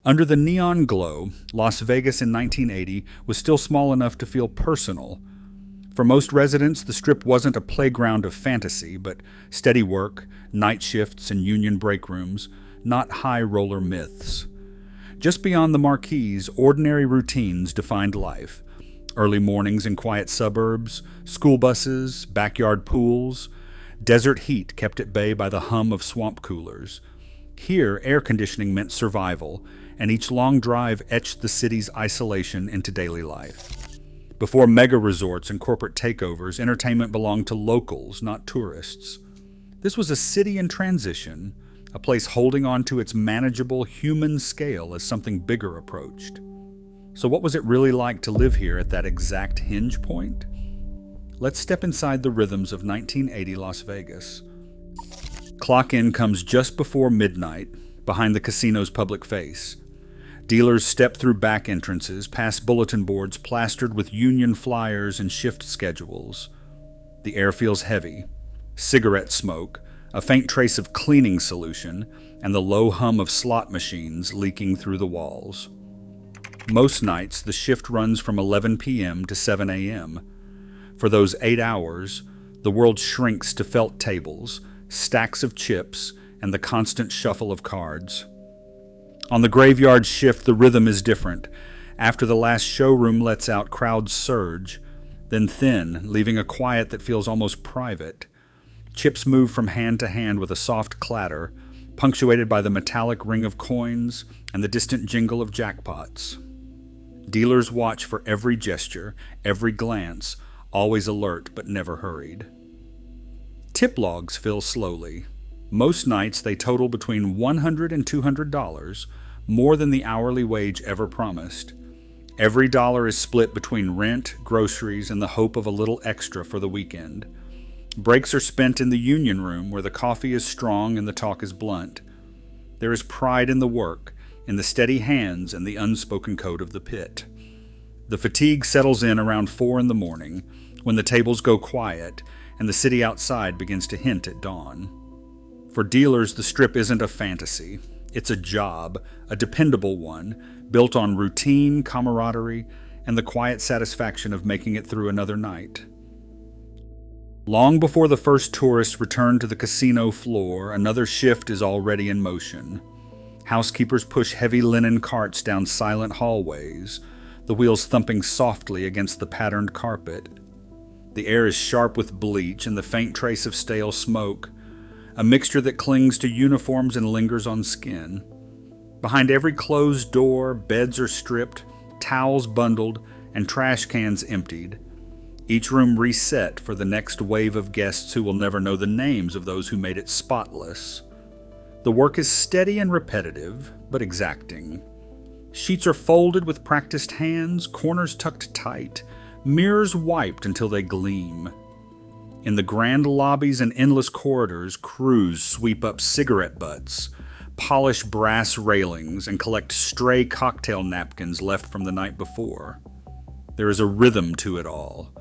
Under the neon glow, Las Vegas in 1980 was still small enough to feel personal. For most residents, the Strip wasn't a playground of fantasy, but steady work, night shifts, and union break rooms, not high-roller myths. Just beyond the marquees, ordinary routines defined life. Early mornings in quiet suburbs, school buses, backyard pools. Desert heat kept at bay by the hum of swamp coolers. Here, air conditioning meant survival, and each long drive etched the city's isolation into daily life. Before mega resorts and corporate takeovers, entertainment belonged to locals, not tourists. This was a city in transition, a place holding on to its manageable human scale as something bigger approached. So what was it really like to live here at that exact hinge point? Let's step inside the rhythms of 1980 Las Vegas. Clock-in comes just before midnight, behind the casino's public face. Dealers step through back entrances, past bulletin boards plastered with union flyers and shift schedules. The air feels heavy. Cigarette smoke, a faint trace of cleaning solution, and the low hum of slot machines leaking through the walls. Most nights, the shift runs from 11 p.m. to 7 a.m. For those 8 hours, the world shrinks to felt tables, stacks of chips, and the constant shuffle of cards. On the graveyard shift, the rhythm is different. After the last showroom lets out, crowds surge, then thin, leaving a quiet that feels almost private. Chips move from hand to hand with a soft clatter, punctuated by the metallic ring of coins and the distant jingle of jackpots. Dealers watch for every gesture, every glance, always alert but never hurried. Tip logs fill slowly. Most nights they total between $100 and $200, more than the hourly wage ever promised. Every dollar is split between rent, groceries, and the hope of a little extra for the weekend. Breaks are spent in the union room where the coffee is strong and the talk is blunt. There is pride in the work, in the steady hands and the unspoken code of the pit. The fatigue settles in around 4 in the morning, when the tables go quiet and the city outside begins to hint at dawn. For dealers, the Strip isn't a fantasy. It's a job, a dependable one, built on routine, camaraderie, and the quiet satisfaction of making it through another night. Long before the first tourists return to the casino floor, another shift is already in motion. Housekeepers push heavy linen carts down silent hallways, the wheels thumping softly against the patterned carpet. The air is sharp with bleach and the faint trace of stale smoke, a mixture that clings to uniforms and lingers on skin. Behind every closed door, beds are stripped, towels bundled, and trash cans emptied. Each room reset for the next wave of guests who will never know the names of those who made it spotless. The work is steady and repetitive, but exacting. Sheets are folded with practiced hands, corners tucked tight, mirrors wiped until they gleam. In the grand lobbies and endless corridors, crews sweep up cigarette butts, polish brass railings, and collect stray cocktail napkins left from the night before. There is a rhythm to it all.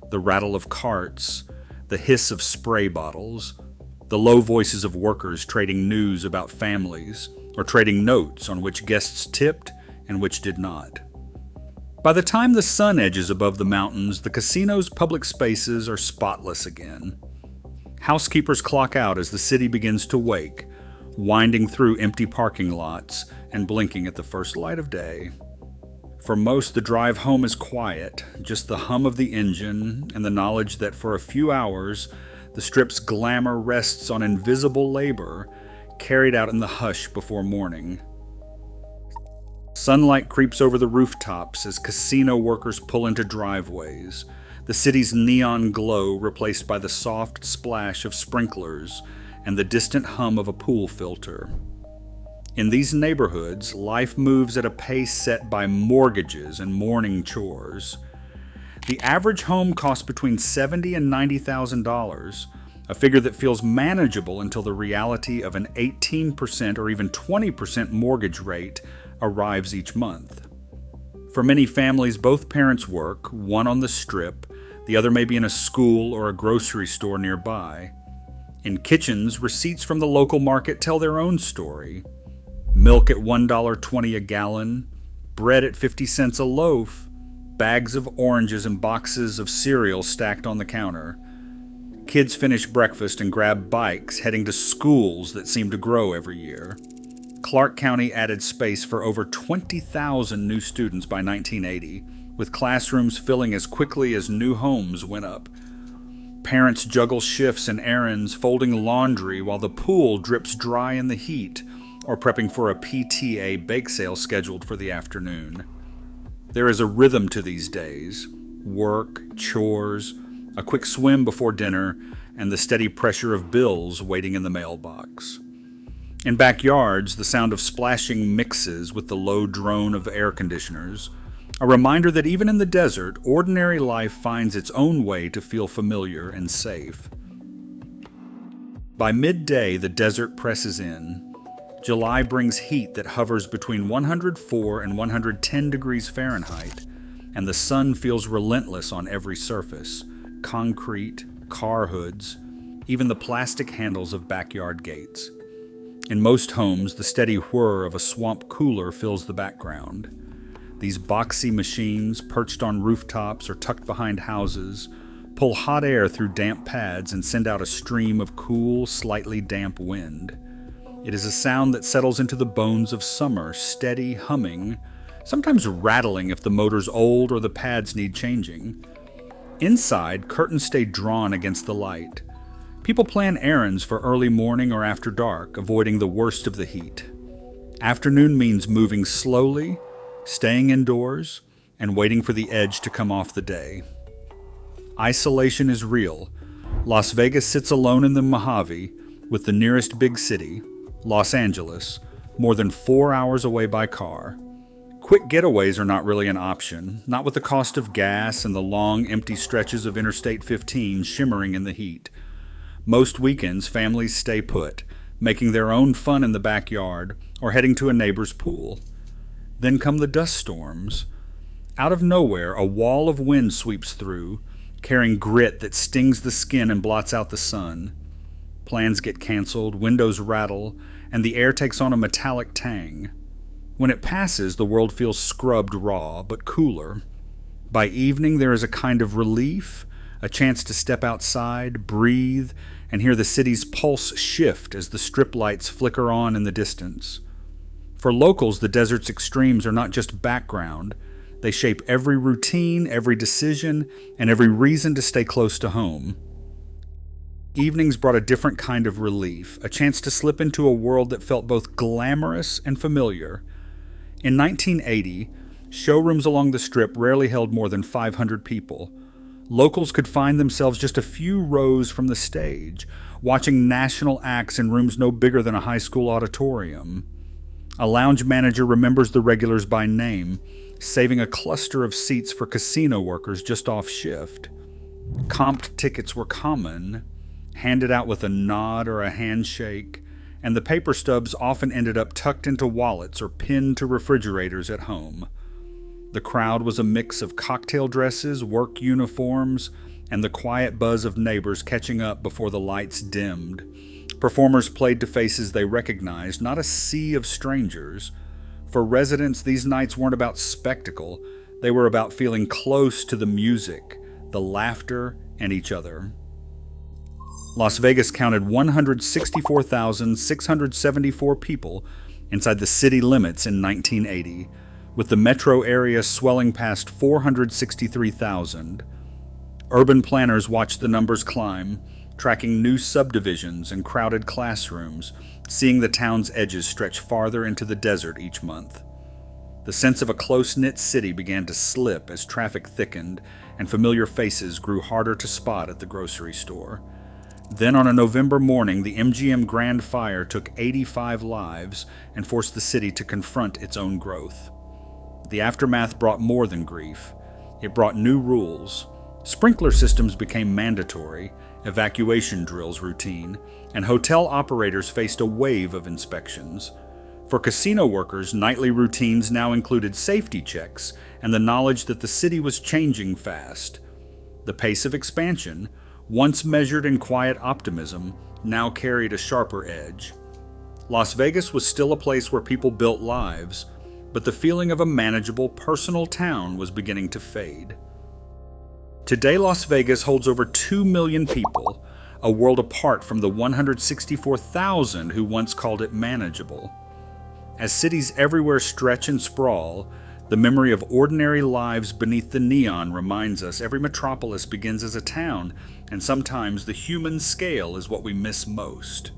The rattle of carts, the hiss of spray bottles, the low voices of workers trading news about families, or trading notes on which guests tipped and which did not. By the time the sun edges above the mountains, the casino's public spaces are spotless again. Housekeepers clock out as the city begins to wake, winding through empty parking lots and blinking at the first light of day. For most, the drive home is quiet, just the hum of the engine and the knowledge that for a few hours, the Strip's glamour rests on invisible labor carried out in the hush before morning. Sunlight creeps over the rooftops as casino workers pull into driveways, the city's neon glow replaced by the soft splash of sprinklers and the distant hum of a pool filter. In these neighborhoods, life moves at a pace set by mortgages and morning chores. The average home costs between $70,000 and $90,000, a figure that feels manageable until the reality of an 18% or even 20% mortgage rate arrives each month. For many families, both parents work, one on the Strip, the other may be in a school or a grocery store nearby. In kitchens, receipts from the local market tell their own story. Milk at $1.20 a gallon, bread at 50 cents a loaf, bags of oranges and boxes of cereal stacked on the counter. Kids finish breakfast and grab bikes, heading to schools that seem to grow every year. Clark County added space for over 20,000 new students by 1980, with classrooms filling as quickly as new homes went up. Parents juggle shifts and errands, folding laundry while the pool drips dry in the heat, or prepping for a PTA bake sale scheduled for the afternoon. There is a rhythm to these days: work, chores, a quick swim before dinner, and the steady pressure of bills waiting in the mailbox. In backyards, the sound of splashing mixes with the low drone of air conditioners, a reminder that even in the desert, ordinary life finds its own way to feel familiar and safe. By midday, the desert presses in. July brings heat that hovers between 104 and 110 degrees Fahrenheit, and the sun feels relentless on every surface: concrete, car hoods, even the plastic handles of backyard gates. In most homes, the steady whir of a swamp cooler fills the background. These boxy machines, perched on rooftops or tucked behind houses, pull hot air through damp pads and send out a stream of cool, slightly damp wind. It is a sound that settles into the bones of summer, steady, humming, sometimes rattling if the motor's old or the pads need changing. Inside, curtains stay drawn against the light. People plan errands for early morning or after dark, avoiding the worst of the heat. Afternoon means moving slowly, staying indoors, and waiting for the edge to come off the day. Isolation is real. Las Vegas sits alone in the Mojave, with the nearest big city, Los Angeles, more than 4 hours away by car. Quick getaways are not really an option, not with the cost of gas and the long, empty stretches of Interstate 15 shimmering in the heat. Most weekends, families stay put, making their own fun in the backyard or heading to a neighbor's pool. Then come the dust storms. Out of nowhere, a wall of wind sweeps through, carrying grit that stings the skin and blots out the sun. Plans get canceled, windows rattle, and the air takes on a metallic tang. When it passes, the world feels scrubbed raw, but cooler. By evening, there is a kind of relief, a chance to step outside, breathe, and hear the city's pulse shift as the strip lights flicker on in the distance. For locals, the desert's extremes are not just background. They shape every routine, every decision, and every reason to stay close to home. Evenings brought a different kind of relief, a chance to slip into a world that felt both glamorous and familiar. In 1980, showrooms along the Strip rarely held more than 500 people. Locals could find themselves just a few rows from the stage, watching national acts in rooms no bigger than a high school auditorium. A lounge manager remembers the regulars by name, saving a cluster of seats for casino workers just off shift. Comped tickets were common, handed out with a nod or a handshake, and the paper stubs often ended up tucked into wallets or pinned to refrigerators at home. The crowd was a mix of cocktail dresses, work uniforms, and the quiet buzz of neighbors catching up before the lights dimmed. Performers played to faces they recognized, not a sea of strangers. For residents, these nights weren't about spectacle. They were about feeling close to the music, the laughter, and each other. Las Vegas counted 164,674 people inside the city limits in 1980, with the metro area swelling past 463,000. Urban planners watched the numbers climb, tracking new subdivisions and crowded classrooms, seeing the town's edges stretch farther into the desert each month. The sense of a close-knit city began to slip as traffic thickened and familiar faces grew harder to spot at the grocery store. Then on a November morning, the MGM Grand Fire took 85 lives and forced the city to confront its own growth. The aftermath brought more than grief. It brought new rules. Sprinkler systems became mandatory, evacuation drills routine, and hotel operators faced a wave of inspections. For casino workers, nightly routines now included safety checks and the knowledge that the city was changing fast. The pace of expansion, once measured in quiet optimism, now carried a sharper edge. Las Vegas was still a place where people built lives, but the feeling of a manageable, personal town was beginning to fade. Today, Las Vegas holds over 2 million people, a world apart from the 164,000 who once called it manageable. As cities everywhere stretch and sprawl, the memory of ordinary lives beneath the neon reminds us every metropolis begins as a town, and sometimes the human scale is what we miss most.